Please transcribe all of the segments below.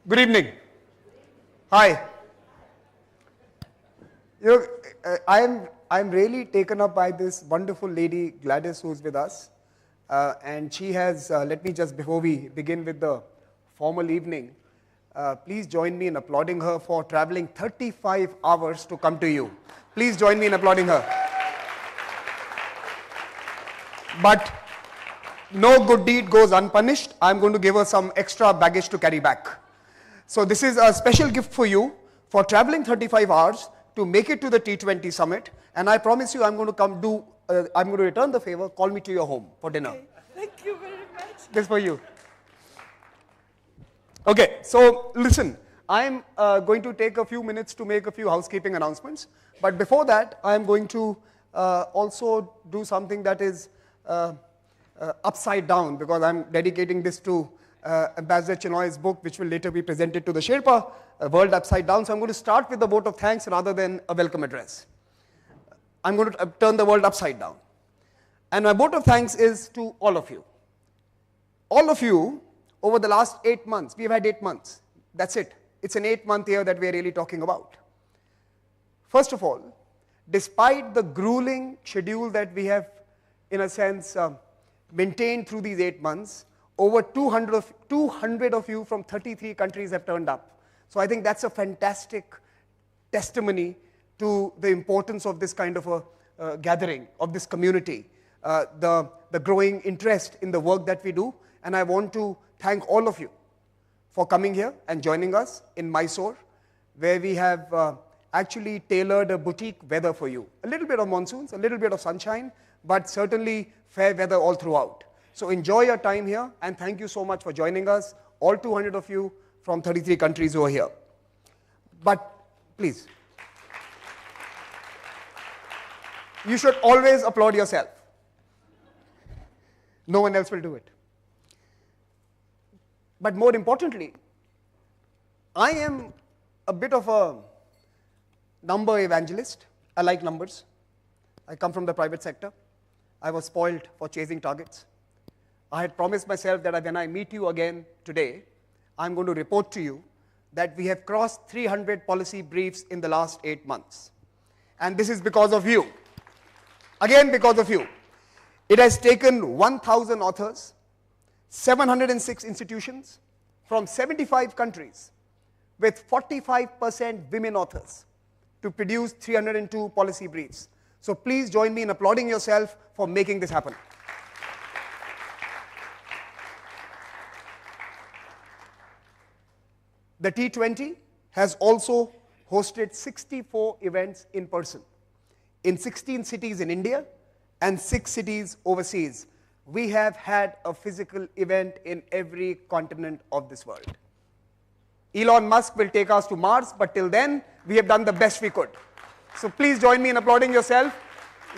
Good evening. Hi. I'm really taken up by this wonderful lady, Gladys, who's with us. And she has, let me just, before we begin with the formal evening, please join me in applauding her for traveling 35 hours to come to you. Please join me in applauding her. But no good deed goes unpunished. I'm going to give her some extra baggage to carry back. So this is a special gift for you for traveling 35 hours to make it to the T20 Summit. And I promise you I'm going to I'm going to return the favor, call me to your home for dinner. Okay. Thank you very much. This for you. Okay, so listen, I'm going to take a few minutes to make a few housekeeping announcements. But before that, I'm going to also do something that is upside down, because I'm dedicating this to Ambassador Chinoy's book, which will later be presented to the Sherpa, World Upside Down. So I'm going to start with the vote of thanks rather than a welcome address. I'm going to turn the world upside down. And my vote of thanks is to all of you. All of you, over the last 8 months, we've had 8 months. That's it. It's an 8-month year that we're really talking about. First of all, despite the grueling schedule that we have, in a sense, maintained through these 8 months, over 200 of you from 33 countries have turned up. So I think that's a fantastic testimony to the importance of this kind of a gathering, of this community, the growing interest in the work that we do. And I want to thank all of you for coming here and joining us in Mysore, where we have actually tailored a boutique weather for you. A little bit of monsoons, a little bit of sunshine, but certainly fair weather all throughout. So enjoy your time here, and thank you so much for joining us, all 200 of you from 33 countries who are here. But please, you should always applaud yourself. No one else will do it. But more importantly, I am a bit of a number evangelist. I like numbers. I come from the private sector. I was spoiled for chasing targets. I had promised myself that when I meet you again today, I'm going to report to you that we have crossed 300 policy briefs in the last 8 months. And this is because of you. Again, because of you. It has taken 1,000 authors, 706 institutions from 75 countries with 45% women authors to produce 302 policy briefs. So please join me in applauding yourself for making this happen. The T20 has also hosted 64 events in person in 16 cities in India and 6 cities overseas. We have had a physical event in every continent of this world. Elon Musk will take us to Mars, but till then, we have done the best we could. So please join me in applauding yourself.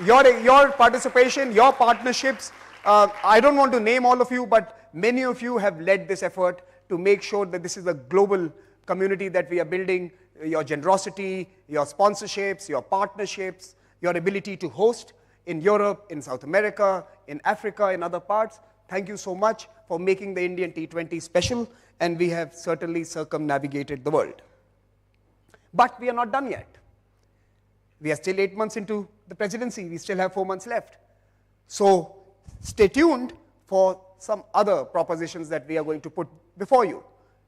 Your participation, your partnerships, I don't want to name all of you, but many of you have led this effort to make sure that this is a global community that we are building. Your generosity, your sponsorships, your partnerships, your ability to host in Europe, in South America, in Africa, in other parts. Thank you so much for making the Indian T20 special, and we have certainly circumnavigated the world. But we are not done yet. We are still 8 months into the presidency. We still have 4 months left. So stay tuned for some other propositions that we are going to put before you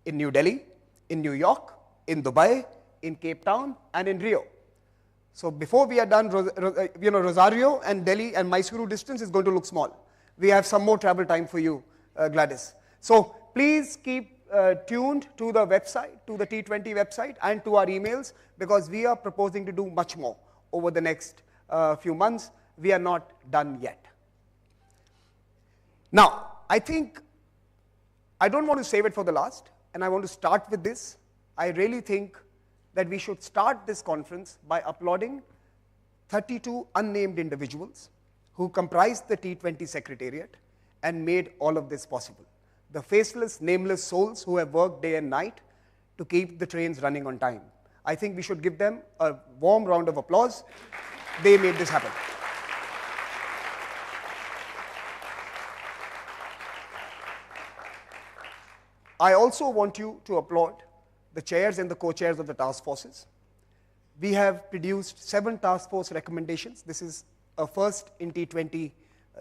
in New Delhi, in New York, in Dubai, in Cape Town, and in Rio. So before we are done, Rosario and Delhi and Mysuru distance is going to look small. We have some more travel time for you, Gladys. So please keep tuned to the website, to the T20 website, and to our emails, because we are proposing to do much more over the next few months. We are not done yet. Now, I think I don't want to save it for the last, and I want to start with this. I really think that we should start this conference by applauding 32 unnamed individuals who comprised the T20 Secretariat and made all of this possible. The faceless, nameless souls who have worked day and night to keep the trains running on time. I think we should give them a warm round of applause. They made this happen. I also want you to applaud the chairs and the co-chairs of the task forces. We have produced 7 task force recommendations. This is a first in T20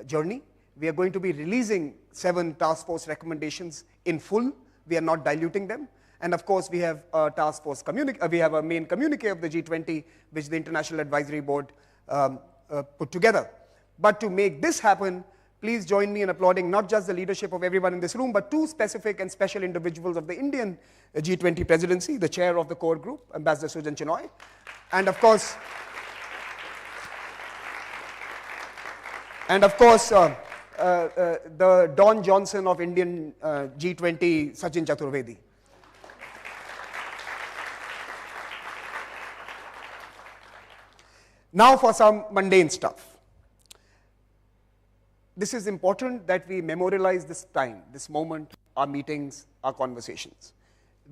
journey. We are going to be releasing 7 task force recommendations in full. We are not diluting them. And of course, we have a task force we have a main communique of the G20, which the International Advisory Board put together. But to make this happen, please join me in applauding not just the leadership of everyone in this room, but 2 specific and special individuals of the Indian G20 presidency, the chair of the core group, Ambassador Sujan Chenoy, and of course, the Don Johnson of Indian G20, Sachin Chaturvedi. Now for some mundane stuff. This is important that we memorialize this time, this moment, our meetings, our conversations.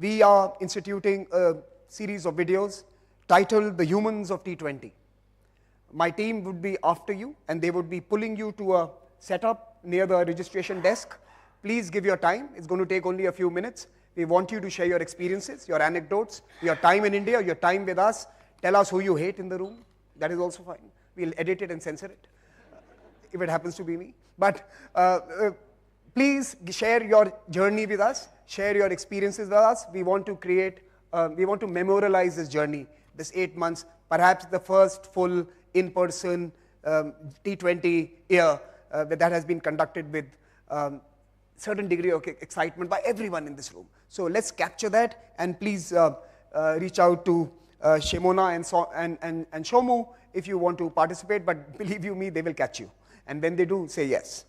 We are instituting a series of videos titled The Humans of T20. My team would be after you, and they would be pulling you to a setup near the registration desk. Please give your time. It's going to take only a few minutes. We want you to share your experiences, your anecdotes, your time in India, your time with us. Tell us who you hate in the room. That is also fine. We'll edit it and censor it, if it happens to be me. But please share your journey with us, share your experiences with us. We want to memorialize this journey, this 8 months, perhaps the first full in-person T20 year that has been conducted with certain degree of excitement by everyone in this room. So let's capture that, and please reach out to Shimona and Shomu if you want to participate, but believe you me, they will catch you. And when they do, say yes.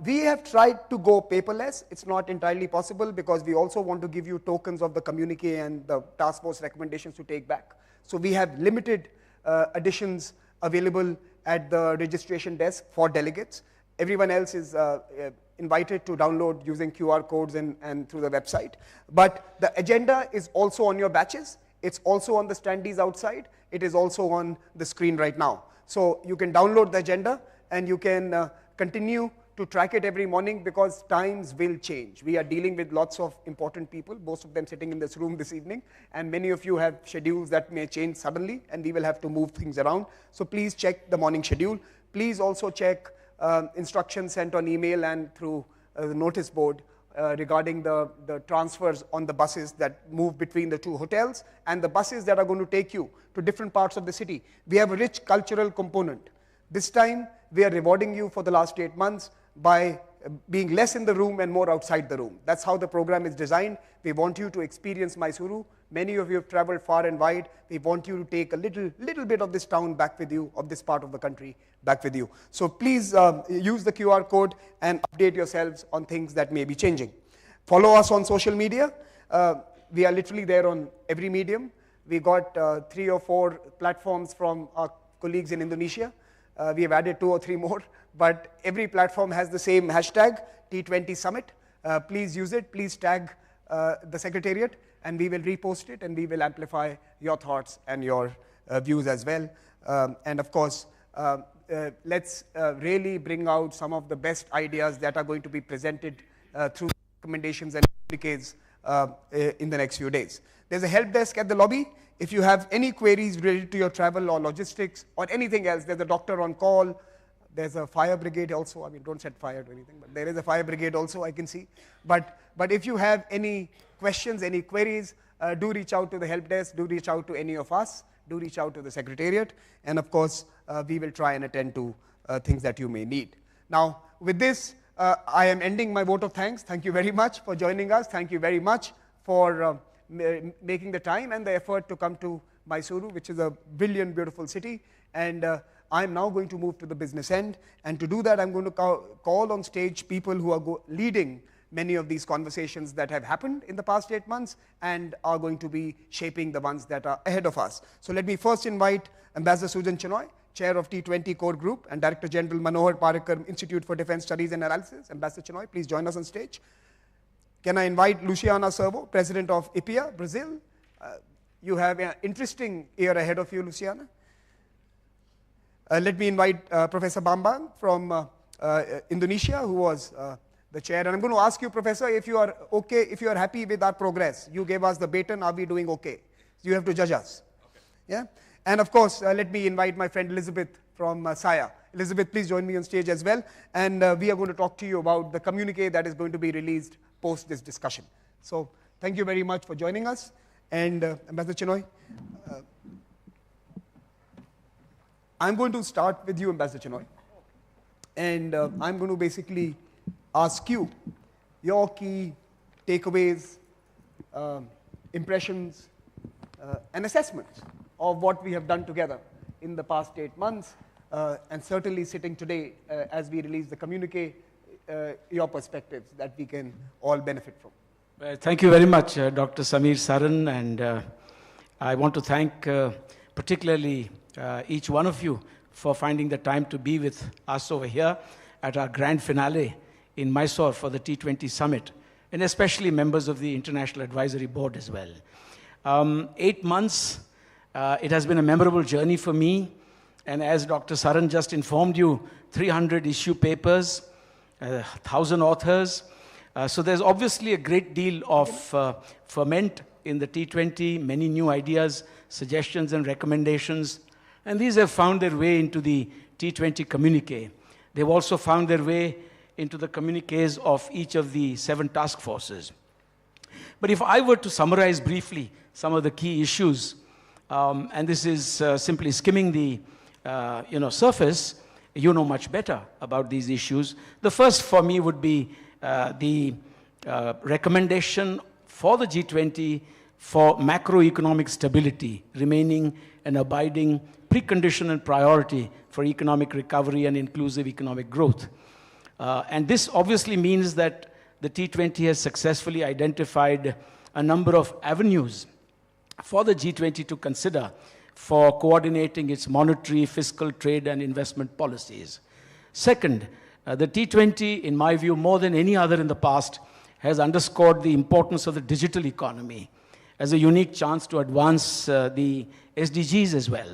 We have tried to go paperless. It's not entirely possible because we also want to give you tokens of the communique and the task force recommendations to take back. So we have limited editions available at the registration desk for delegates. Everyone else is invited to download using QR codes and through the website. But the agenda is also on your batches. It's also on the standees outside. It is also on the screen right now. So you can download the agenda and you can continue to track it every morning because times will change. We are dealing with lots of important people, most of them sitting in this room this evening, and many of you have schedules that may change suddenly and we will have to move things around. So please check the morning schedule. Please also check instructions sent on email and through the notice board regarding the transfers on the buses that move between the 2 hotels and the buses that are going to take you to different parts of the city. We have a rich cultural component. This time, we are rewarding you for the last 8 months by being less in the room and more outside the room. That's how the program is designed. We want you to experience Mysuru. Many of you have traveled far and wide. We want you to take a little bit of this town back with you, of this part of the country back with you. So please use the QR code and update yourselves on things that may be changing. Follow us on social media. We are literally there on every medium. We got 3 or 4 platforms from our colleagues in Indonesia. We have added 2 or 3 more, but every platform has the same hashtag, T20 Summit. Please use it. Please tag the Secretariat, and we will repost it, and we will amplify your thoughts and your views as well. And of course, let's really bring out some of the best ideas that are going to be presented through recommendations and communiques in the next few days. There's a help desk at the lobby. If you have any queries related to your travel or logistics or anything else, there's a doctor on call. There's a fire brigade also. I mean, don't set fire to anything, but there is a fire brigade also, I can see. But if you have any questions, any queries, do reach out to the help desk, do reach out to any of us, do reach out to the Secretariat, and of course, we will try and attend to things that you may need. Now, with this, I am ending my vote of thanks. Thank you very much for joining us. Thank you very much for making the time and the effort to come to Mysuru, which is a brilliant, beautiful city. And I'm now going to move to the business end. And to do that, I'm going to call on stage people who are leading many of these conversations that have happened in the past 8 months and are going to be shaping the ones that are ahead of us. So let me first invite Ambassador Sujan Chenoy, Chair of T20 Core Group and Director General Manohar Parikar Institute for Defense Studies and Analysis. Ambassador Chenoy, please join us on stage. Can I invite Luciana Servo, President of IPIA, Brazil? You have an interesting year ahead of you, Luciana. Let me invite Professor Bambang from Indonesia, who was the chair. And I'm going to ask you, Professor, if you are okay, if you are happy with our progress. You gave us the baton, are we doing okay? You have to judge us. Okay. Yeah? And of course, let me invite my friend Elizabeth from SIA. Elizabeth, please join me on stage as well. And we are going to talk to you about the communique that is going to be released post this discussion. So thank you very much for joining us. And Ambassador Chinoy, I'm going to start with you, Ambassador Chinoy. And I'm going to basically ask you your key takeaways, impressions, and assessments of what we have done together in the past 8 months, and certainly sitting today as we release the communique, your perspectives that we can all benefit from. Well, thank you very much, Dr. Samir Saran, and I want to thank particularly each one of you for finding the time to be with us over here at our grand finale in Mysore for the T20 Summit, and especially members of the International Advisory Board as well. 8 months, it has been a memorable journey for me, and as Dr. Saran just informed you, 300 issue papers, 1,000 authors. So there's obviously a great deal of ferment in the T20, many new ideas, suggestions and recommendations, and these have found their way into the T20 communique. They've also found their way into the communiques of each of the 7 task forces. But if I were to summarize briefly some of the key issues, and this is simply skimming the surface, you know much better about these issues. The first for me would be the recommendation for the G20 for macroeconomic stability remaining an abiding precondition and priority for economic recovery and inclusive economic growth. And this obviously means that the T20 has successfully identified a number of avenues for the G20 to consider for coordinating its monetary, fiscal, trade, and investment policies. Second, the T20, in my view, more than any other in the past, has underscored the importance of the digital economy as a unique chance to advance the SDGs as well.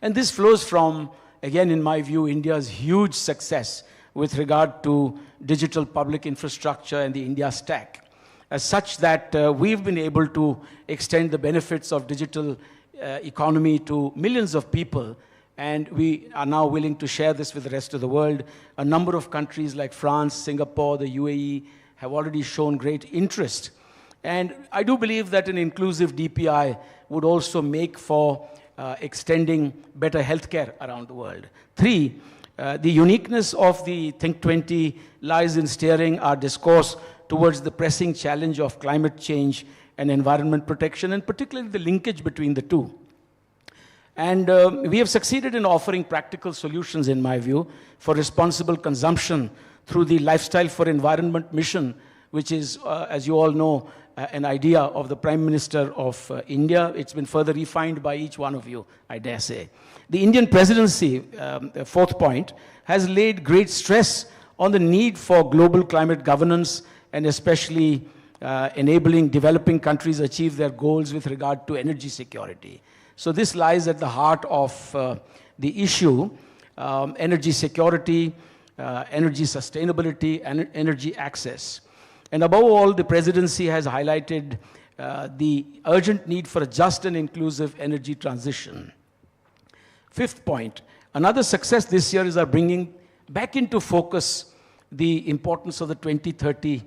And this flows from, again, in my view, India's huge success with regard to digital public infrastructure and the India stack, as such that we've been able to extend the benefits of digital economy to millions of people, and we are now willing to share this with the rest of the world. A number of countries like France, Singapore, the UAE have already shown great interest. And I do believe that an inclusive DPI would also make for extending better healthcare around the world. 3, the uniqueness of the Think20 lies in steering our discourse towards the pressing challenge of climate change and environment protection, and particularly the linkage between the two. And we have succeeded in offering practical solutions, in my view, for responsible consumption through the Lifestyle for Environment mission, which is, as you all know, an idea of the Prime Minister of India. It's been further refined by each one of you, I dare say. The Indian Presidency, 4th point, has laid great stress on the need for global climate governance and especially enabling developing countries achieve their goals with regard to energy security. So this lies at the heart of the issue, energy security, energy sustainability, and energy access. And above all, the Presidency has highlighted the urgent need for a just and inclusive energy transition. 5th point, another success this year is our bringing back into focus the importance of the 2030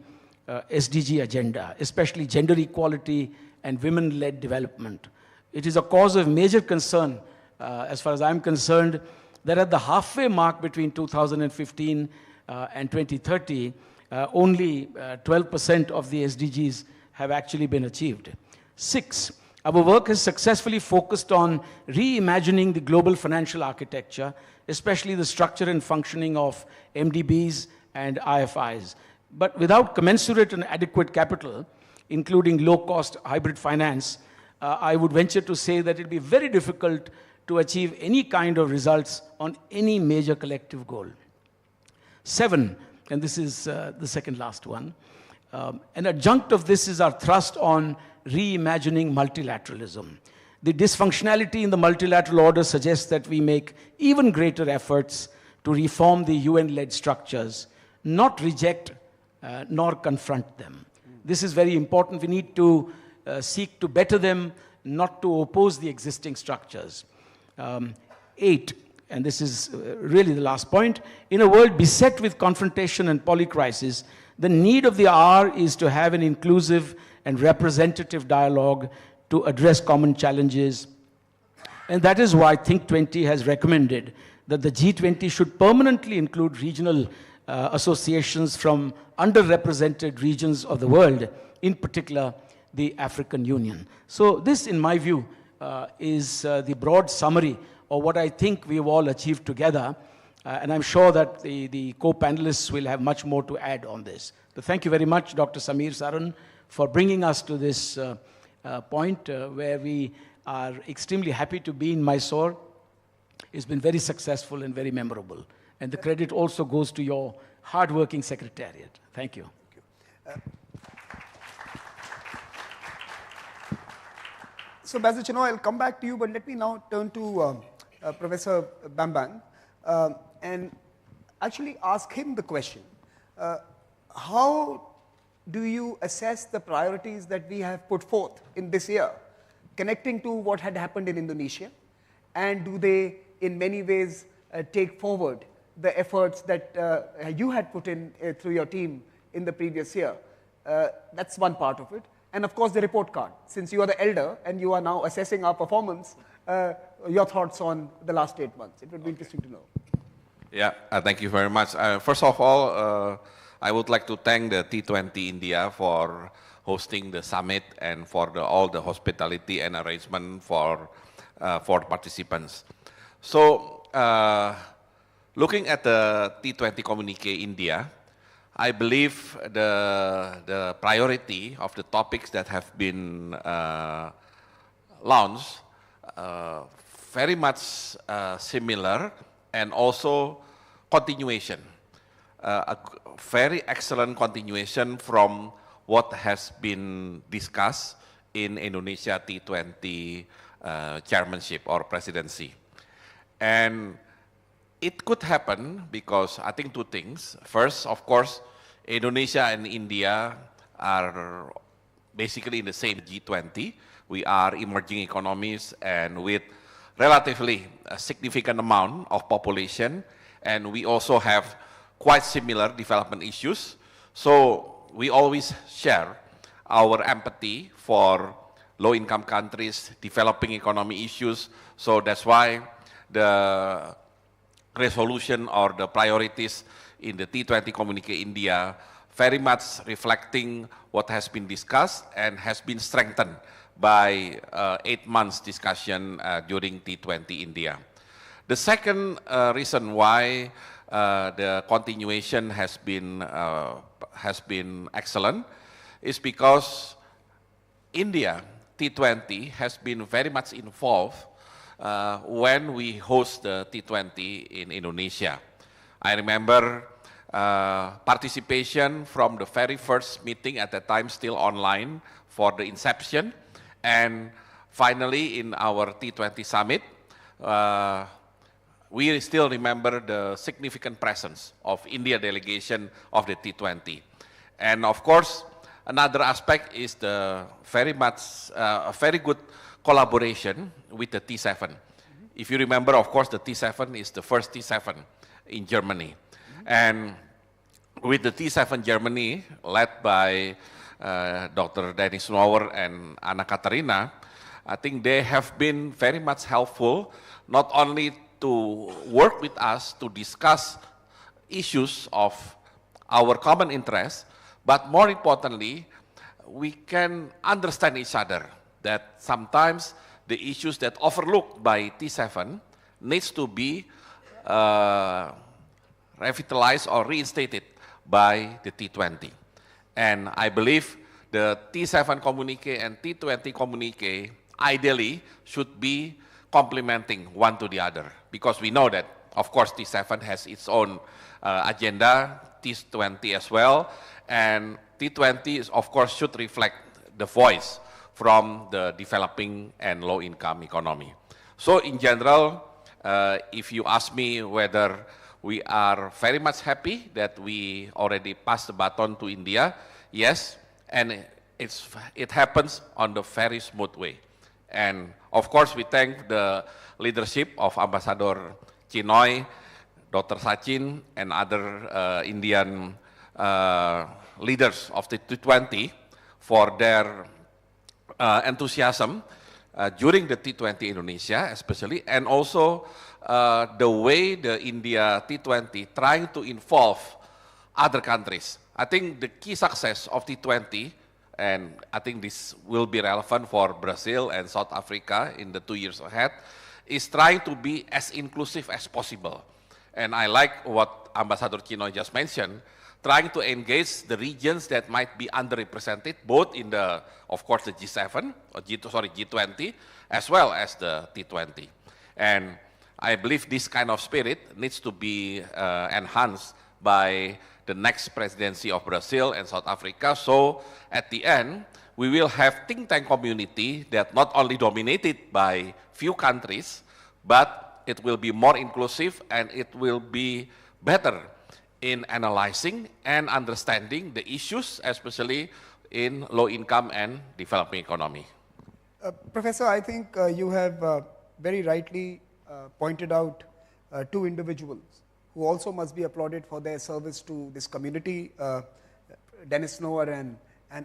SDG agenda, especially gender equality and women-led development. It is a cause of major concern, as far as I'm concerned, that at the halfway mark between 2015 and 2030, only 12% of the SDGs have actually been achieved. 6, our work has successfully focused on reimagining the global financial architecture, especially the structure and functioning of MDBs and IFIs. But without commensurate and adequate capital, including low-cost hybrid finance, I would venture to say that it would be very difficult to achieve any kind of results on any major collective goal. 7, and this is the second last one, an adjunct of this is our thrust on reimagining multilateralism. The dysfunctionality in the multilateral order suggests that we make even greater efforts to reform the UN-led structures, not reject nor confront them. This is very important. We need to seek to better them, not to oppose the existing structures. 8, and this is really the last point, in a world beset with confrontation and polycrisis, the need of the hour is to have an inclusive and representative dialogue to address common challenges. And that is why Think20 has recommended that the G20 should permanently include regional associations from underrepresented regions of the world, in particular the African Union. So this, in my view, is the broad summary of what I think we've all achieved together. And I'm sure that the co-panelists will have much more to add on this. So thank you very much, Dr. Samir Saran, for bringing us to this point where we are extremely happy to be in Mysore. It's been very successful and very memorable. And the credit also goes to your hard-working secretariat. Thank you. So, Ambassador Chenoy, I'll come back to you, but let me now turn to Professor Bambang and actually ask him the question. How do you assess the priorities that we have put forth in this year, connecting to what had happened in Indonesia? And do they, in many ways, take forward the efforts that you had put in through your team in the previous year? That's one part of it. And of course, the report card. Since you are the elder and you are now assessing our performance, your thoughts on the last 8 months. It would be interesting to know. Yeah, thank you very much. First of all, I would like to thank the T20 India for hosting the summit and for all the hospitality and arrangement for participants. So, looking at the T20 Communique India, I believe the priority of the topics that have been launched very much similar and also continuation. A very excellent continuation from what has been discussed in Indonesia T20 chairmanship or presidency. And it could happen because I think 2 things. First, of course, Indonesia and India are basically in the same G20. We are emerging economies and with relatively a significant amount of population, and we also have quite similar development issues. So we always share our empathy for low-income countries, developing economy issues. So that's why the resolution or the priorities in the T20 Communique India very much reflecting what has been discussed and has been strengthened by 8 months discussion during T20 India. The second reason why the continuation has been excellent is because India T20 has been very much involved when we host the T20 in Indonesia. I remember participation from the very first meeting, at that time still online, for the inception, and finally in our T20 Summit, we still remember the significant presence of India delegation of the T20. And of course, another aspect is the very good collaboration with the T7. If you remember, of course, the T7 is the first T7 in Germany. And with the T7 Germany, led by Dr. Dennis Nower and Anna Katarina, I think they have been very much helpful, not only to work with us to discuss issues of our common interest, but more importantly, we can understand each other, that sometimes the issues that overlooked by T7 needs to be revitalized or reinstated by the T20. And I believe the T7 communique and T20 communique ideally should be complementing one to the other, because we know that, of course, T7 has its own agenda, T20 as well, and T20 is, of course, should reflect the voice from the developing and low-income economy. So in general, if you ask me whether We are very much happy that we already passed the baton to India, yes, and it happens on the very smooth way. And of course, we thank the leadership of Ambassador Chinoy, Dr. Sachin, and other Indian leaders of the T20 for their enthusiasm during the T20 Indonesia especially, and also the way the India T20 trying to involve other countries. I think the key success of T20, and I think this will be relevant for Brazil and South Africa in the 2 years ahead, is trying to be as inclusive as possible. And I like what Ambassador Chinoy just mentioned, trying to engage the regions that might be underrepresented, both in the, of course, the G7, or G20, as well as the T20. And I believe this kind of spirit needs to be enhanced by the next presidency of Brazil and South Africa. So at the end, we will have think tank community that not only dominated by few countries, but it will be more inclusive and it will be better in analyzing and understanding the issues, especially in low income and developing economy. Professor, I think you have very rightly pointed out two individuals who also must be applauded for their service to this community. Dennis Noor and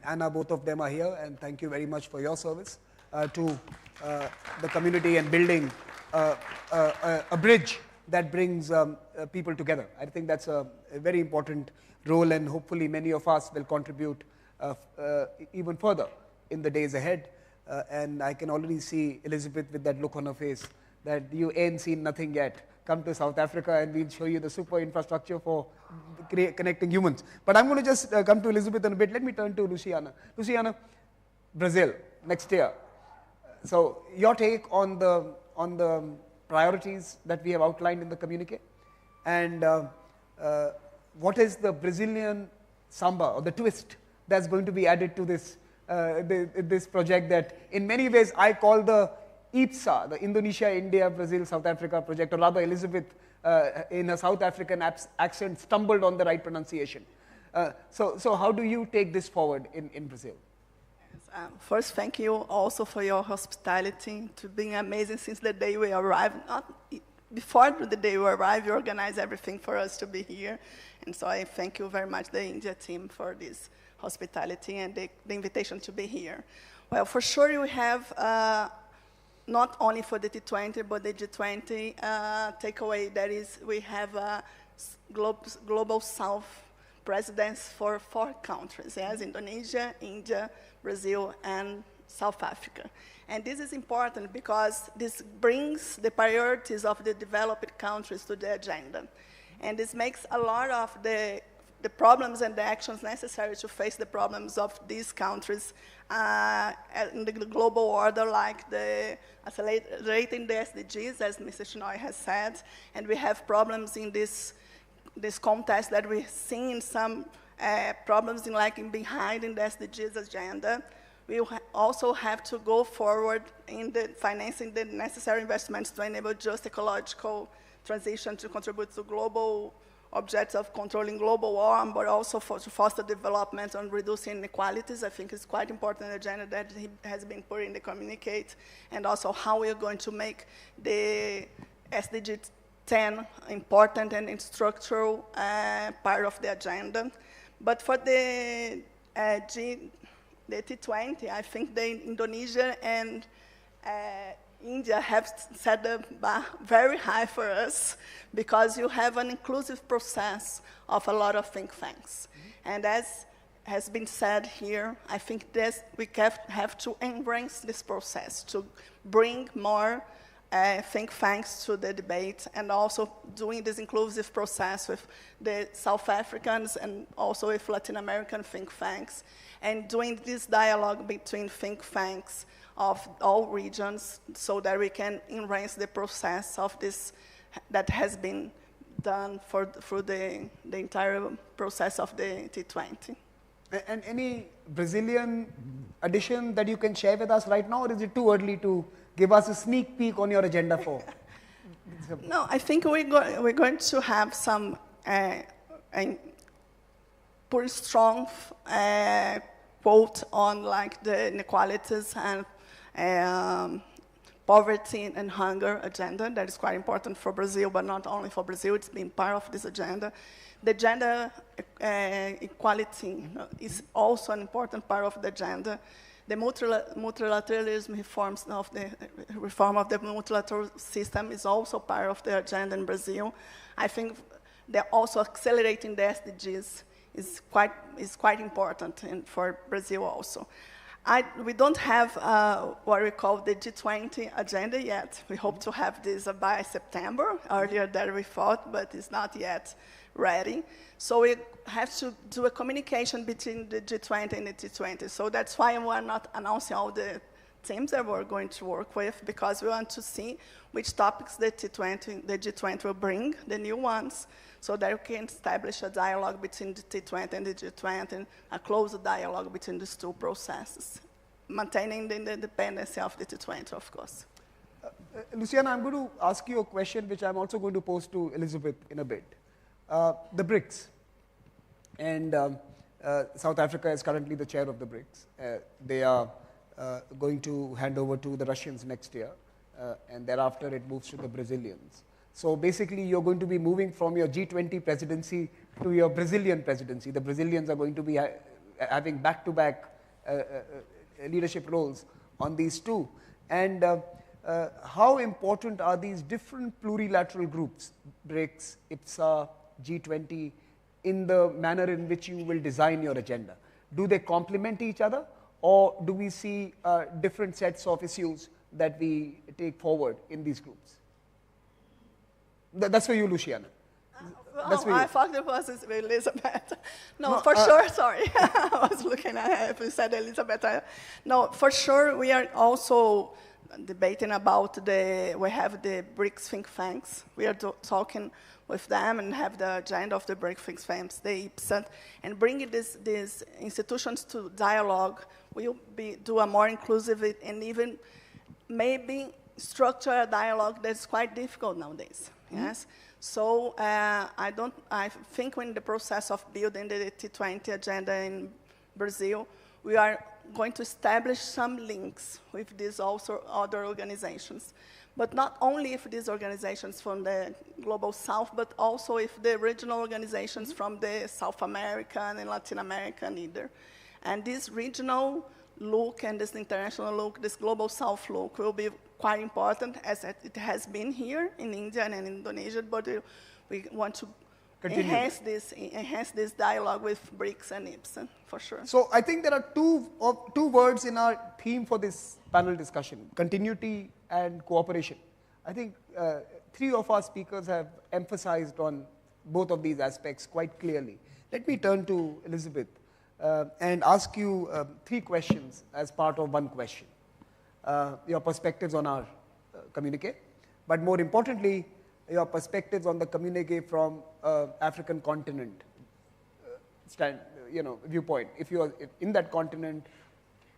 Anna, both of them are here, and thank you very much for your service to the community and building a bridge that brings people together. I think that's a very important role, and hopefully many of us will contribute even further in the days ahead. And I can already see Elizabeth with that look on her face that you ain't seen nothing yet. Come to South Africa and we'll show you the super infrastructure for connecting humans. But I'm going to just come to Elizabeth in a bit. Let me turn to Luciana. Luciana, Brazil, next year. So your take on the priorities that we have outlined in the communique, and what is the Brazilian samba or the twist that's going to be added to this this project that in many ways I call the IPSA, the Indonesia, India, Brazil, South Africa project, or rather Elizabeth in a South African accent stumbled on the right pronunciation. So how do you take this forward in Brazil? First, thank you also for your hospitality, to being amazing since the day we arrived. Before the day we arrived, you organized everything for us to be here. And so I thank you very much, the India team, for this hospitality and the invitation to be here. Well, for sure you have, not only for the T20, but the G20 takeaway, that is we have a global South presidents for 4 countries, yes, Indonesia, India, Brazil, and South Africa. And this is important because this brings the priorities of the developed countries to the agenda. And this makes a lot of the problems and the actions necessary to face the problems of these countries in the global order, like the accelerating the SDGs, as Mr. Chinoy has said. And we have problems in this context that we're seeing some problems in behind in the SDGs agenda. We also have to go forward in the financing the necessary investments to enable just ecological transition to contribute to global objectives of controlling global warming, but also to foster development and reducing inequalities. I think it's quite important agenda that has been put in the communique, and also how we are going to make the SDG 10 important and structural part of the agenda. But for the T20, I think the Indonesia and India have set the bar very high for us, because you have an inclusive process of a lot of think tanks. Mm-hmm. And as has been said here, I think we have to embrace this process to bring more think tanks to the debate, and also doing this inclusive process with the South Africans and also with Latin American think tanks, and doing this dialogue between think tanks of all regions, so that we can embrace the process of this that has been done through the entire process of the T20. And any Brazilian addition that you can share with us right now, or is it too early to give us a sneak peek on your agenda for? No, I think we're going to have some pretty strong quote on like the inequalities and poverty and hunger agenda. That is quite important for Brazil, but not only for Brazil, it's been part of this agenda. The gender equality is also an important part of the agenda. The multilateralism reform of the multilateral system is also part of the agenda in Brazil. I think they're also accelerating the SDGs is quite important for Brazil also. We don't have what we call the G20 agenda yet. We hope to have this by September, earlier than we thought, but it's not yet ready. So we have to do a communication between the G20 and the T20. So that's why we're not announcing all the teams that we're going to work with, because we want to see which topics the G20 will bring, the new ones, so that we can establish a dialogue between the T20 and the G20, and a close dialogue between these two processes, maintaining the independence of the T20, of course. Luciana, I'm going to ask you a question which I'm also going to pose to Elizabeth in a bit. The BRICS, and South Africa is currently the chair of the BRICS. They are going to hand over to the Russians next year, and thereafter it moves to the Brazilians. So basically you're going to be moving from your G20 presidency to your Brazilian presidency. The Brazilians are going to be having back-to-back leadership roles on these two. And how important are these different plurilateral groups, BRICS, IPSA, G20, in the manner in which you will design your agenda? Do they complement each other, or do we see different sets of issues that we take forward in these groups? That's for you, Luciana. I thought it was Elizabeth. No, for sure, sorry. I was looking at her if you said Elizabeth. No, for sure, we are also debating about we have the BRICS think tanks. We are talking with them and have the agenda of the BRICS think tanks, the IPSA, and bringing these institutions to dialogue. We'll do a more inclusive and even maybe structure a dialogue that's quite difficult nowadays. Yes. So I think we're in the process of building the T20 agenda in Brazil. We are going to establish some links with these also other organizations, but not only with these organizations from the Global South, but also with the regional organizations from the South American and Latin American either. And this regional look and this international look, this Global South look will be quite important, as it has been here in India and in Indonesia, but we want to enhance this dialogue with BRICS and IPSA, for sure. So I think there are two words in our theme for this panel discussion: continuity and cooperation. I think three of our speakers have emphasized on both of these aspects quite clearly. Let me turn to Elizabeth and ask you three questions as part of one question. Your perspectives on our communique, but more importantly, your perspectives on the communique from African continent viewpoint. If you are in that continent,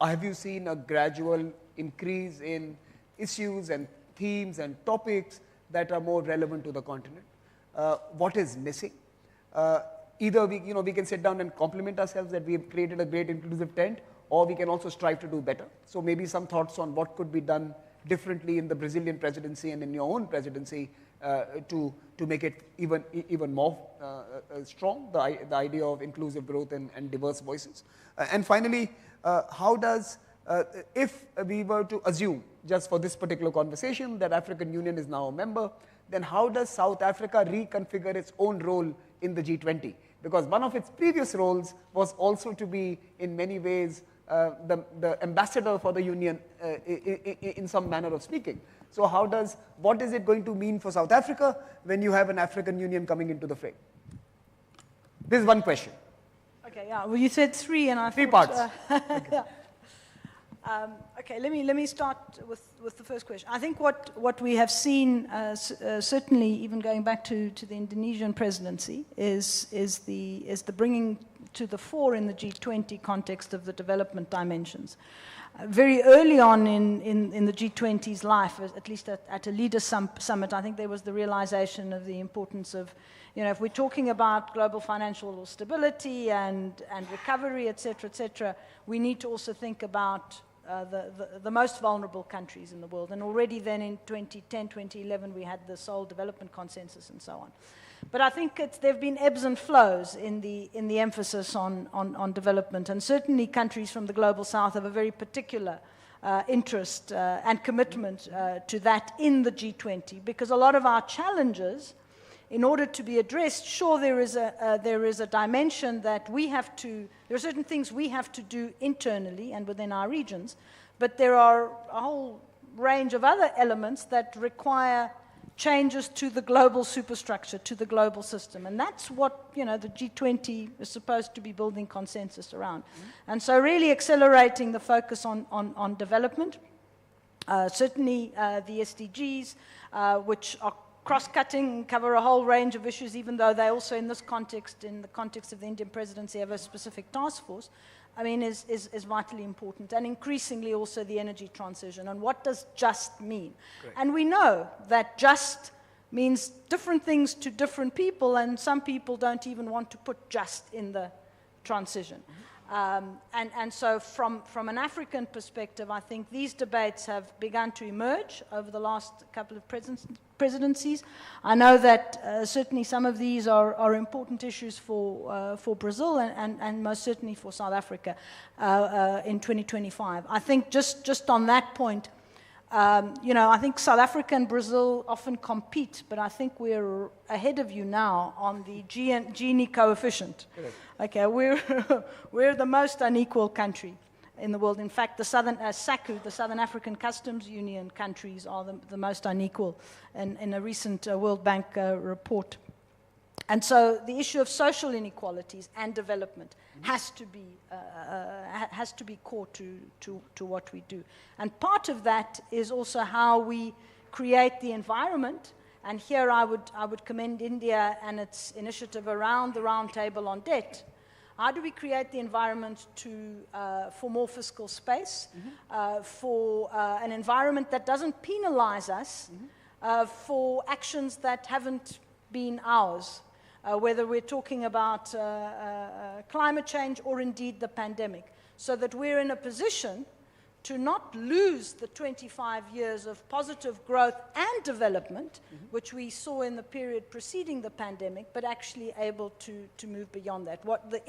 have you seen a gradual increase in issues and themes and topics that are more relevant to the continent? What is missing? Either we can sit down and compliment ourselves that we have created a great inclusive tent, or we can also strive to do better. So maybe some thoughts on what could be done differently in the Brazilian presidency and in your own presidency to make it even more strong, the idea of inclusive growth and diverse voices. And finally, how does, if we were to assume, just for this particular conversation, that African Union is now a member, then how does South Africa reconfigure its own role in the G20? Because one of its previous roles was also to be, in many ways, the ambassador for the Union in some manner of speaking. So what is it going to mean for South Africa when you have an African Union coming into the frame? This is one question. Okay, yeah, well you said three and I Three thought, parts. yeah. Okay, let me start with the first question. I think what we have seen, certainly even going back to the Indonesian presidency, is the bringing to the fore in the G20 context of the development dimensions. very early on in the G20's life, at least at a Leaders Summit, I think there was the realization of the importance of, if we're talking about global financial stability and recovery, et cetera, we need to also think about the most vulnerable countries in the world. And already then in 2010, 2011, we had the Seoul Development Consensus and so on. But I think there have been ebbs and flows in the emphasis on development, and certainly countries from the global south have a very particular interest and commitment to that in the G20, because a lot of our challenges, in order to be addressed, sure, there is a dimension that there are certain things we have to do internally and within our regions, but there are a whole range of other elements that require changes to the global superstructure, to the global system. And that's what, the G20 is supposed to be building consensus around. And so really accelerating the focus on development, certainly the SDGs, which are cross-cutting, cover a whole range of issues, even though they also in the context of the Indian presidency, have a specific task force, is vitally important. And increasingly also the energy transition. And what does just mean? Great. And we know that just means different things to different people, and some people don't even want to put just in the transition. And so from an African perspective, I think these debates have begun to emerge over the last couple of presidencies. I know that certainly some of these are important issues for Brazil and most certainly for South Africa in 2025. I think just on that point, I think South Africa and Brazil often compete, but I think we're ahead of you now on the Gini coefficient. Okay, we're the most unequal country in the world. In fact, the Southern SACU, the Southern African Customs Union countries, are the most unequal in a recent World Bank report. And so the issue of social inequalities and development has to be core to what we do. And part of that is also how we create the environment. And here I would commend India and its initiative around the round table on debt. How do we create the environment for more fiscal space, for an environment that doesn't penalize us for actions that haven't been ours? Whether we're talking about climate change or indeed the pandemic, so that we're in a position to not lose the 25 years of positive growth and development, which we saw in the period preceding the pandemic, but actually able to move beyond that.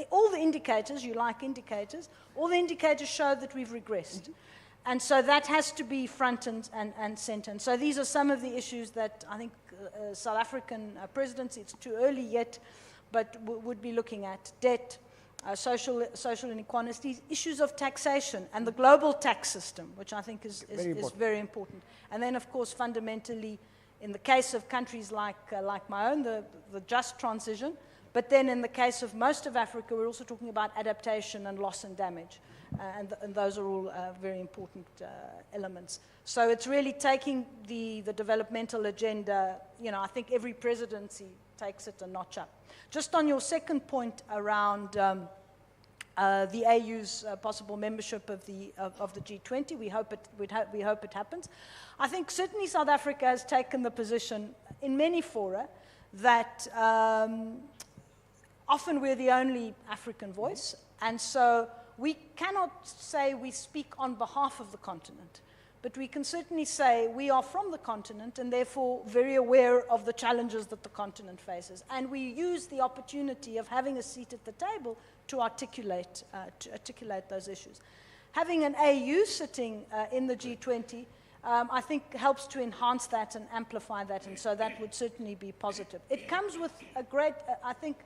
All the indicators, you like indicators, all the indicators show that we've regressed. And so that has to be front and center. And so these are some of the issues that I think South African presidency, it's too early yet, but would be looking at debt, social inequalities, issues of taxation, and the global tax system, which I think is very important. And then, of course, fundamentally, in the case of countries like my own, the just transition, but then in the case of most of Africa, we're also talking about adaptation and loss and damage. And those are all very important elements. So it's really taking the developmental agenda, I think every presidency takes it a notch up. Just on your second point around the AU's possible membership of the G20, we hope it happens. I think certainly South Africa has taken the position in many fora that often we're the only African voice, and so we cannot say we speak on behalf of the continent, but we can certainly say we are from the continent and therefore very aware of the challenges that the continent faces. And we use the opportunity of having a seat at the table to articulate those issues. Having an AU sitting in the G20, I think helps to enhance that and amplify that, and so that would certainly be positive. It comes with a great, I think,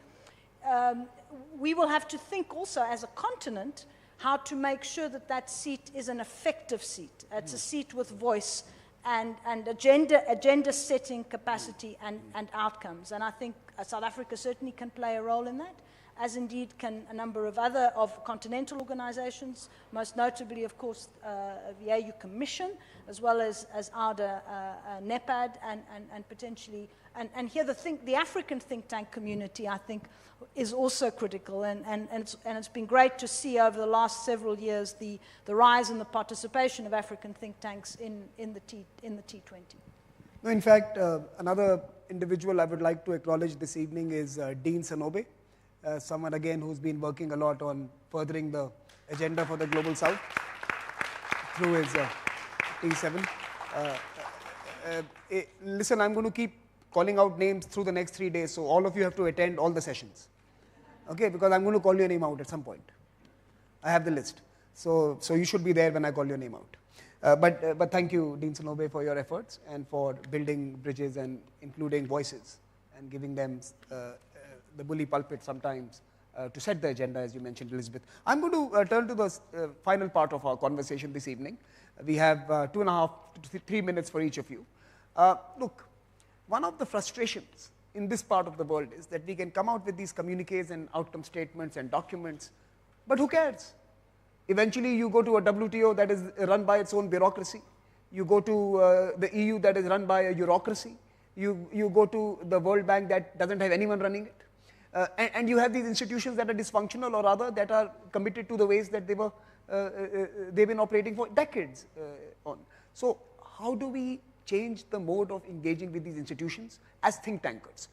we will have to think also as a continent how to make sure that seat is an effective seat. It's a seat with voice and agenda setting capacity and outcomes. And I think South Africa certainly can play a role in that. as indeed can a number of other continental organizations, most notably, of course, the AU Commission, as well as ADA, NEPAD, and potentially, and here the African think tank community, I think, is also critical, and it's been great to see over the last several years the rise in the participation of African think tanks in the T20. No, in fact, another individual I would like to acknowledge this evening is Dean Sanobe, someone again who's been working a lot on furthering the agenda for the Global South through his T7. Listen, I'm going to keep calling out names through the next 3 days, so all of you have to attend all the sessions. Okay, because I'm going to call your name out at some point. I have the list. So you should be there when I call your name out. But thank you, Dean Sanobe, for your efforts and for building bridges and including voices and giving them the bully pulpit sometimes to set the agenda, as you mentioned, Elizabeth. I'm going to turn to the final part of our conversation this evening. We have 2.5 to 3 minutes for each of you. Look, one of the frustrations in this part of the world is that we can come out with these communiques and outcome statements and documents, but who cares? Eventually, you go to a WTO that is run by its own bureaucracy. You go to the EU that is run by a bureaucracy. You go to the World Bank that doesn't have anyone running it. And you have these institutions that are dysfunctional or rather that are committed to the ways that they've been operating for decades on. So how do we change the mode of engaging with these institutions as think tankers?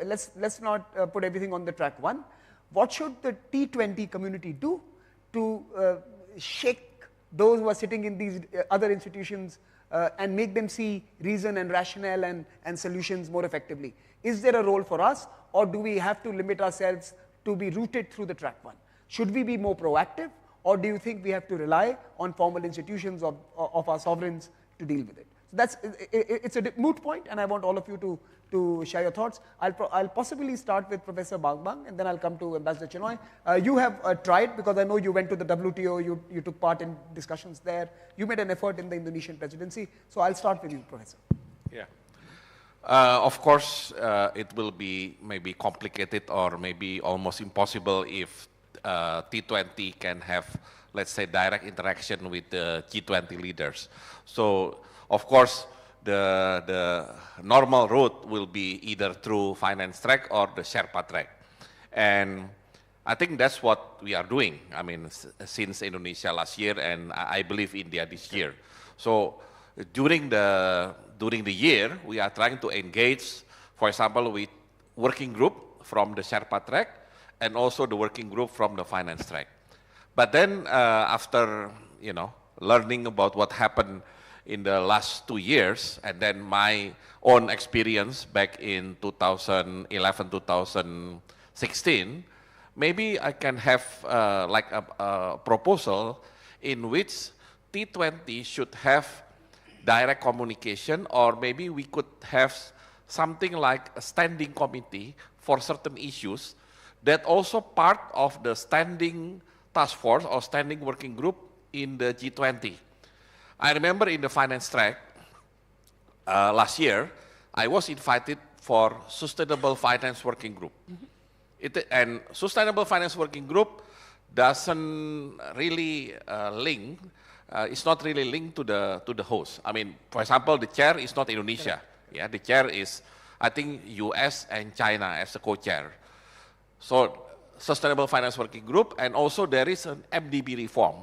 Let's not put everything on the track one. What should the T20 community do to shake those who are sitting in these other institutions and make them see reason and rationale and solutions more effectively? Is there a role for us, or do we have to limit ourselves to be rooted through the track one? Should we be more proactive, or do you think we have to rely on formal institutions of our sovereigns to deal with it? So it's a moot point, and I want all of you to share your thoughts. I'll possibly start with Professor Bangbang, and then I'll come to Ambassador Chenoy. You have tried, because I know you went to the WTO, you took part in discussions there. You made an effort in the Indonesian presidency. So I'll start with you, Professor. Yeah. Of course, it will be maybe complicated or maybe almost impossible if T20 can have, let's say, direct interaction with the G20 leaders. So, of course, the normal route will be either through finance track or the Sherpa track. And I think that's what we are doing, I mean, since Indonesia last year and I believe India this year. So during the year, we are trying to engage, for example, with working group from the Sherpa track and also the working group from the finance track. But then after, learning about what happened in the last 2 years, and then my own experience back in 2011, 2016, maybe I can have like a proposal in which T20 should have direct communication, or maybe we could have something like a standing committee for certain issues that also part of the standing task force or standing working group in the G20. I remember in the finance track last year, I was invited for Sustainable Finance Working Group. And Sustainable Finance Working Group doesn't really link, it's not really linked to the host. I mean, for example, the chair is not Indonesia. Yeah, the chair is, I think, US and China as the co-chair. So, Sustainable Finance Working Group, and also there is an MDB reform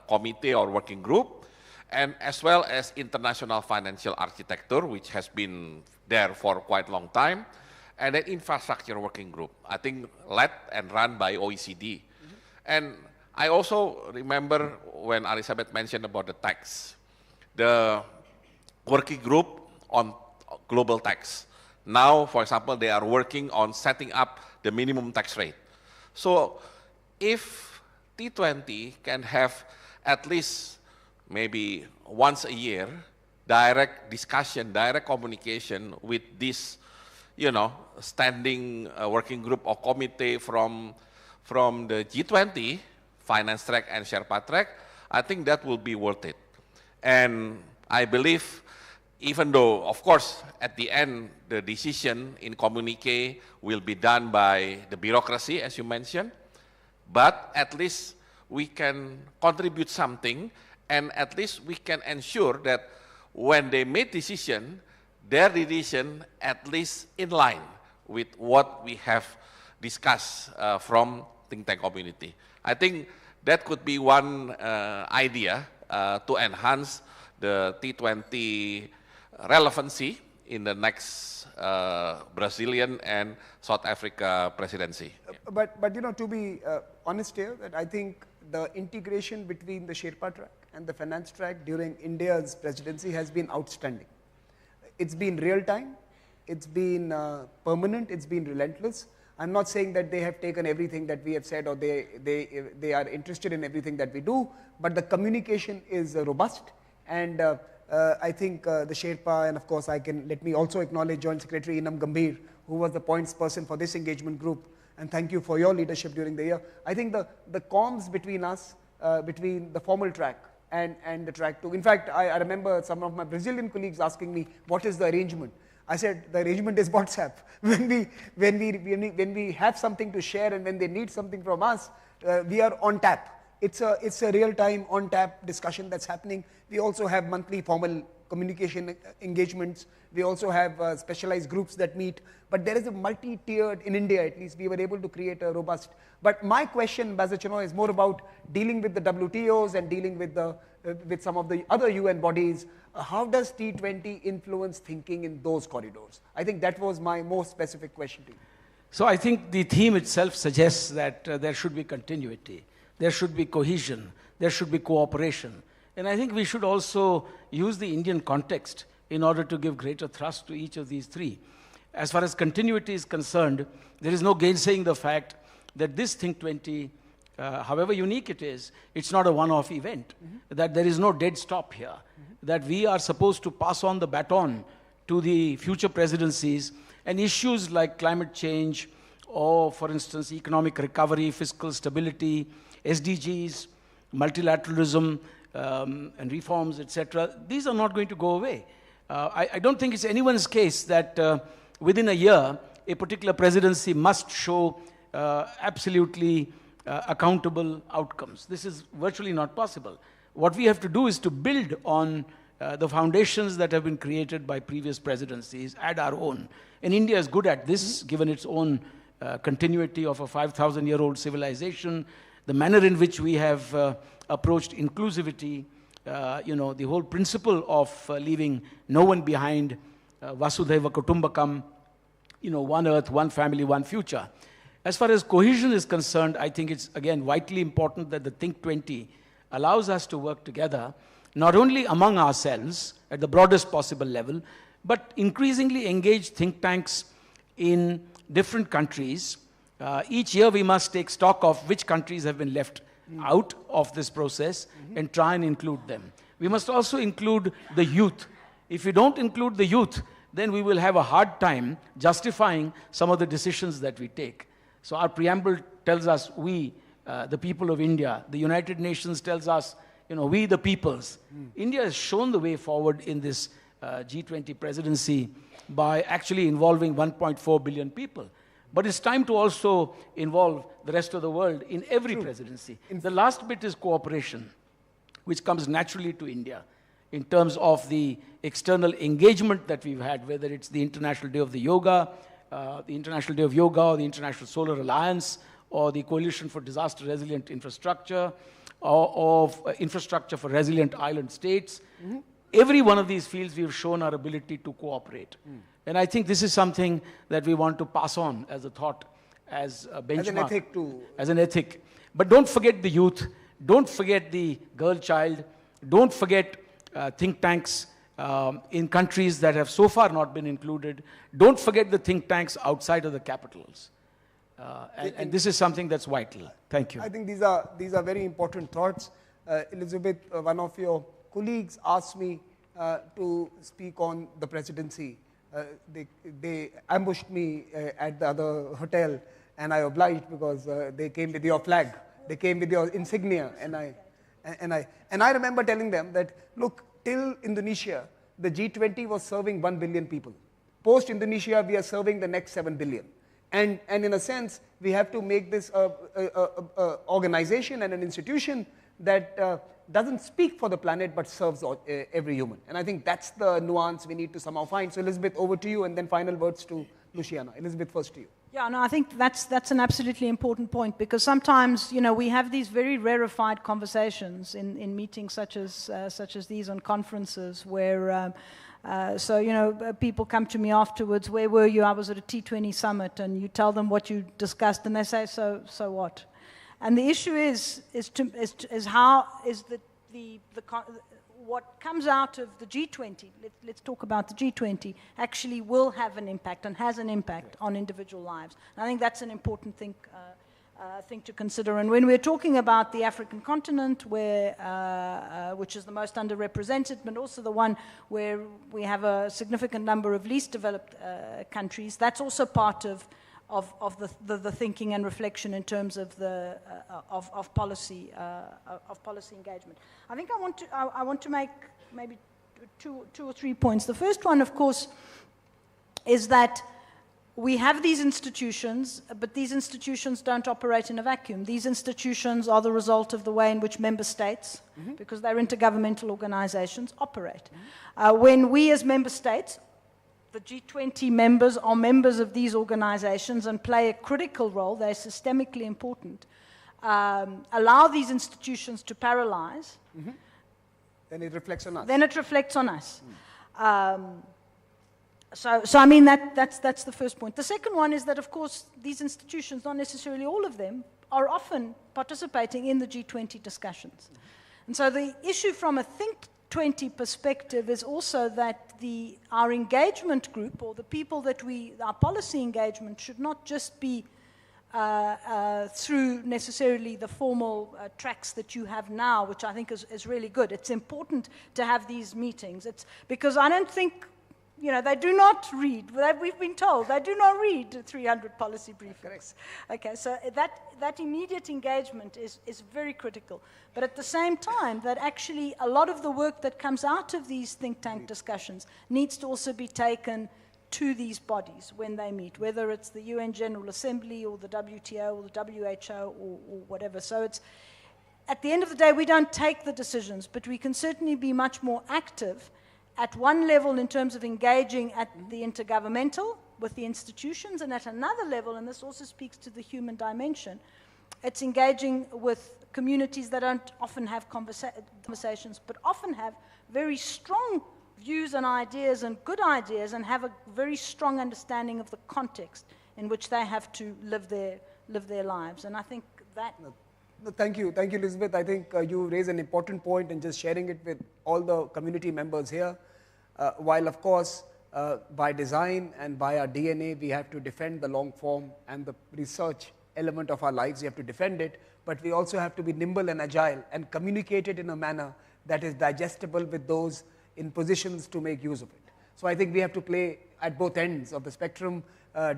committee or working group, and as well as International Financial Architecture, which has been there for quite a long time, and then Infrastructure Working Group, I think led and run by OECD. And I also remember when Elizabeth mentioned about the tax, the working group on global tax. Now, for example, they are working on setting up the minimum tax rate. So if T20 can have at least maybe once a year direct discussion, direct communication with this, standing working group or committee from the G20, finance track and Sherpa track, I think that will be worth it. And I believe even though, of course, at the end, the decision in communique will be done by the bureaucracy, as you mentioned, but at least we can contribute something, and at least we can ensure that when they make decision, their decision at least in line with what we have discussed from think tank community. I think that could be one idea to enhance the T20 relevancy in the next Brazilian and South Africa presidency. But you know, to be honest here, that I think the integration between the Sherpa track and the finance track during India's presidency has been outstanding. It's been real time, it's been permanent, it's been relentless. I'm not saying that they have taken everything that we have said, or they are interested in everything that we do, but the communication is robust, and I think the Sherpa, and of course let me also acknowledge Joint Secretary Inam Gambhir, who was the points person for this engagement group, and thank you for your leadership during the year. I think the comms between us, between the formal track and the track 2. In fact, I remember some of my Brazilian colleagues asking me, what is the arrangement? I said, the arrangement is WhatsApp. When we have something to share and when they need something from us, we are on tap. It's a real-time, on-tap discussion that's happening. We also have monthly formal communication engagements. We also have specialized groups that meet. But there is a multi-tiered, in India at least, we were able to create a robust. But my question, Ambassador Chenoy, is more about dealing with the WTOs and dealing with some of the other UN bodies. How does T20 influence thinking in those corridors? I think that was my more specific question to you. So I think the theme itself suggests that there should be continuity, there should be cohesion, there should be cooperation. And I think we should also use the Indian context in order to give greater thrust to each of these three. As far as continuity is concerned, there is no gainsaying the fact that this Think20, however unique it is, it's not a one-off event, that there is no dead stop here, that we are supposed to pass on the baton to the future presidencies, and issues like climate change or, for instance, economic recovery, fiscal stability, SDGs, multilateralism, and reforms, etc., these are not going to go away. I don't think it's anyone's case that within a year, a particular presidency must show absolutely accountable outcomes. This is virtually not possible. What we have to do is to build on the foundations that have been created by previous presidencies, add our own. And India is good at this, given its own continuity of a 5,000-year-old civilization, the manner in which we have approached inclusivity, the whole principle of leaving no one behind, Vasudhaiva Kutumbakam, one earth, one family, one future. As far as cohesion is concerned, I think it's, again, vitally important that the Think20 allows us to work together, not only among ourselves at the broadest possible level, but increasingly engage think tanks in different countries. Each year we must take stock of which countries have been left out of this process and try and include them. We must also include the youth. If we don't include the youth, then we will have a hard time justifying some of the decisions that we take. So our preamble tells us, we, the people of India. The United Nations tells us, we the peoples. India has shown the way forward in this G20 presidency by actually involving 1.4 billion people. But it's time to also involve the rest of the world in every presidency. The last bit is cooperation, which comes naturally to India in terms of the external engagement that we've had, whether it's the International Day of the Yoga, or the International Solar Alliance, or the Coalition for Disaster Resilient Infrastructure, or Infrastructure for Resilient Island States. Every one of these fields we have shown our ability to cooperate. And I think this is something that we want to pass on as a thought, as a benchmark. As an ethic too. As an ethic. But don't forget the youth. Don't forget the girl child. Don't forget think tanks in countries that have so far not been included. Don't forget the think tanks outside of the capitals. And this is something that's vital. Thank you. I think these are very important thoughts. Elizabeth, one of your colleagues asked me to speak on the presidency. They ambushed me at the other hotel, and I obliged because they came with your flag. They came with your insignia, and I remember telling them that, look, till Indonesia, the G20 was serving 1 billion people. Post Indonesia, we are serving the next 7 billion. And in a sense, we have to make this a organization and an institution that doesn't speak for the planet but serves every human. And I think that's the nuance we need to somehow find. So Elizabeth, over to you, and then final words to Luciana. Elizabeth, first to you. Yeah, no, I think that's an absolutely important point, because sometimes, you know, we have these very rarefied conversations in meetings such as these, on conferences, where so, you know, people come to me afterwards, where were you? I was at a T20 Summit, and you tell them what you discussed, and they say, so what? And the issue is how is what comes out of the G20, let's talk about the G20, actually will have an impact and has an impact on individual lives. And I think that's an important thing to consider. And when we're talking about the African continent, which is the most underrepresented, but also the one where we have a significant number of least developed countries, that's also part of the thinking and reflection in terms of the of policy engagement. I think I want to make maybe two or three points. The first one, of course, is that we have these institutions, but these institutions don't operate in a vacuum. These institutions are the result of the way in which member states, because they're intergovernmental organizations, operate. When we as member states, the G20 members are members of these organizations and play a critical role, they're systemically important, allow these institutions to paralyze, then it reflects on us. Then it reflects on us. So I mean, that's the first point. The second one is that, of course, these institutions, not necessarily all of them, are often participating in the G20 discussions. And so the issue from a Think20 perspective is also that our engagement group, or the people that our policy engagement, should not just be through necessarily the formal tracks that you have now, which I think is really good. It's important to have these meetings. It's because I don't think, you know, they do not read. We've been told they do not read 300 policy briefings. Correct. Okay, so that immediate engagement is very critical. But at the same time, that actually a lot of the work that comes out of these think tank discussions needs to also be taken to these bodies when they meet, whether it's the UN General Assembly or the WTO or the WHO or whatever. So it's, at the end of the day, we don't take the decisions, but we can certainly be much more active at one level in terms of engaging at the intergovernmental with the institutions, and at another level, and this also speaks to the human dimension, it's engaging with communities that don't often have conversations, but often have very strong views and ideas and good ideas, and have a very strong understanding of the context in which they have to live their lives. And I think that... No, thank you, Elizabeth. I think you raise an important point in just sharing it with all the community members here. While, of course, by design and by our DNA, we have to defend the long form and the research element of our lives. We have to defend it, but we also have to be nimble and agile and communicate it in a manner that is digestible with those in positions to make use of it. So I think we have to play at both ends of the spectrum,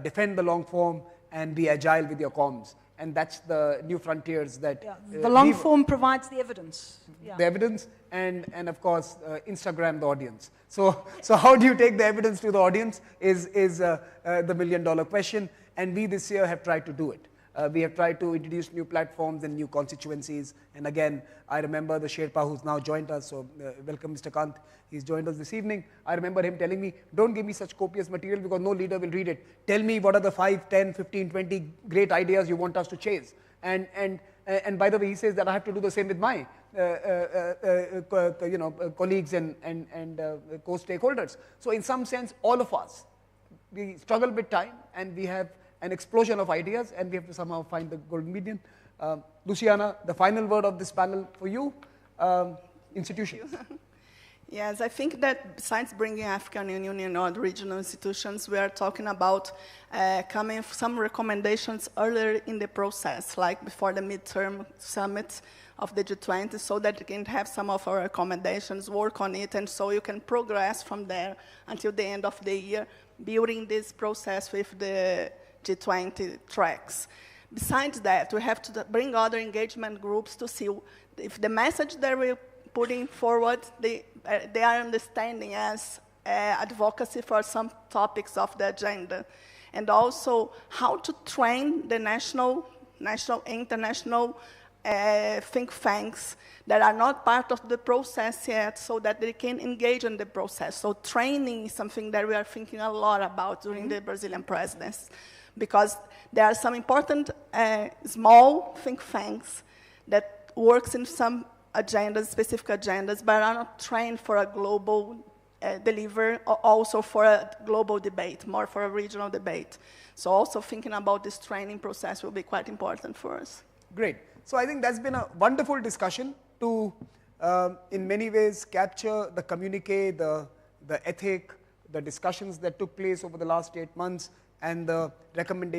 defend the long form and be agile with your comms. And that's the new frontiers that... Yeah. The long form provides the evidence. Yeah. The evidence and of course, Instagram the audience. So how do you take the evidence to the audience is the $1 million question. And we this year have tried to do it. We have tried to introduce new platforms and new constituencies. And again, I remember the Sherpa who's now joined us. So welcome, Mr. Kant. He's joined us this evening. I remember him telling me, don't give me such copious material because no leader will read it. Tell me what are the 5, 10, 15, 20 great ideas you want us to chase. And by the way, he says that I have to do the same with my colleagues and co-stakeholders. So in some sense, all of us, we struggle with time and we have an explosion of ideas, and we have to somehow find the golden median. Luciana, the final word of this panel for you, institutions. Yes, I think that besides bringing African Union or regional institutions, we are talking about coming some recommendations earlier in the process, like before the midterm summit of the G20, so that you can have some of our recommendations, work on it, and so you can progress from there until the end of the year, building this process with the G20 tracks. Besides that, we have to bring other engagement groups to see if the message that we putting forward their understanding as advocacy for some topics of the agenda, and also how to train the national, international think tanks that are not part of the process yet, so that they can engage in the process. So training is something that we are thinking a lot about during the Brazilian presidency, because there are some important small think tanks that works in some agendas, specific agendas, but are not trained for a global deliver, or also for a global debate, more for a regional debate. So also thinking about this training process will be quite important for us. Great. So I think that's been a wonderful discussion to, in many ways, capture the communique, the ethic, the discussions that took place over the last 8 months, and the recommendations